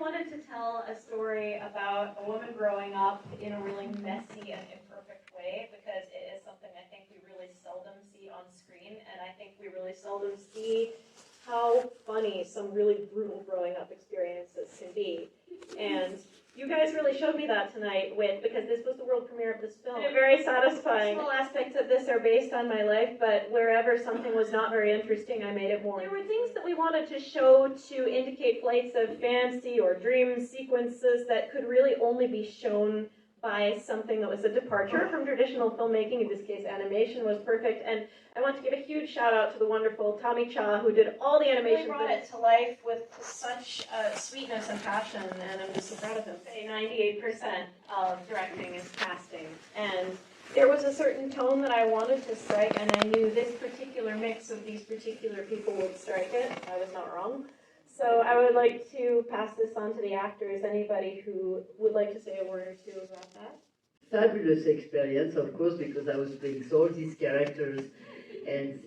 wanted to tell a story about a woman growing up in a really messy and imperfect way, because it is something I think we really seldom see on screen, and I think we really seldom see how funny some really brutal growing up experiences can be. And you guys really showed me that tonight because this was the world premiere of this film. And very satisfying. Small aspects of this are based on my life, but wherever something was not very interesting, I made it more. There were things that we wanted to show to indicate flights of fancy or dream sequences that could really only be shown by something that was a departure from traditional filmmaking. In this case, animation was perfect. And I want to give a huge shout out to the wonderful Tommy Cha, who did all the animation. He brought it to life with such sweetness and passion, and I'm just so proud of him. 98% of directing is casting. And there was a certain tone that I wanted to strike, and I knew this particular mix of these particular people would strike it. I was not wrong. So I would like to pass this on to the actors. Anybody who would like to say a word or two about that? Fabulous experience, of course, because I was playing all these characters, and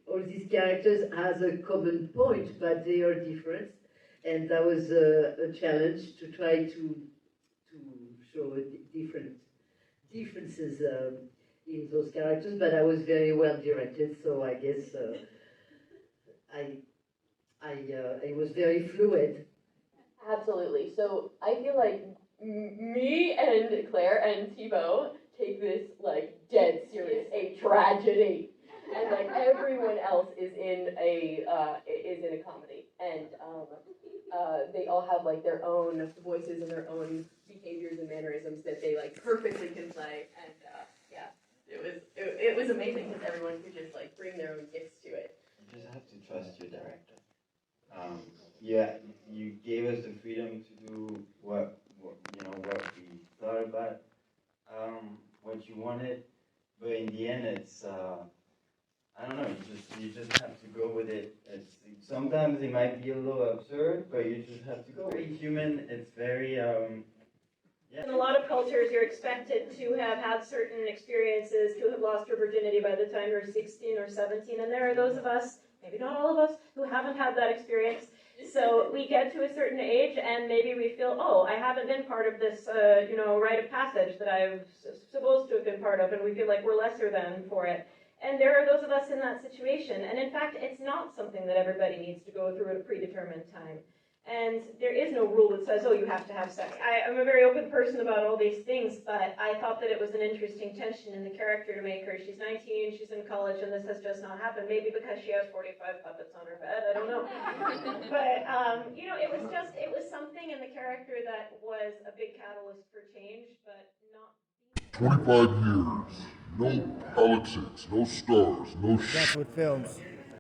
all these characters has a common point, but they are different. And that was a challenge to try to show differences in those characters. But I was very well directed, so I guess it was very fluid. Absolutely. So I feel like me and Claire and Thibaut take this like dead serious, a tragedy, and like everyone else is in a comedy, and they all have like their own voices and their own behaviors and mannerisms that they like perfectly can play, and it was amazing because everyone could just like bring their own gifts to it. You just have to trust your director. Yeah, you gave us the freedom to do what we thought about, what you wanted, but in the end, it's I don't know. You just have to go with it. Sometimes it might be a little absurd, but you just have to go. Very human. It's very yeah. In a lot of cultures, you're expected to have had certain experiences, to have lost your virginity by the time you're 16 or 17, and there are those of us, maybe not all of us, who haven't had that experience. So we get to a certain age, and maybe we feel, oh, I haven't been part of this, rite of passage that I'm supposed to have been part of, and we feel like we're lesser than for it. And there are those of us in that situation, and in fact, it's not something that everybody needs to go through at a predetermined time. And there is no rule that says, oh, you have to have sex. I'm a very open person about all these things, but I thought that it was an interesting tension in the character to make her. She's 19, she's in college, and this has just not happened. Maybe because she has 45 puppets on her bed, I don't know. But, it was something in the character that was a big catalyst for change, but not... 25 years, no politics, no stars, no That's what films.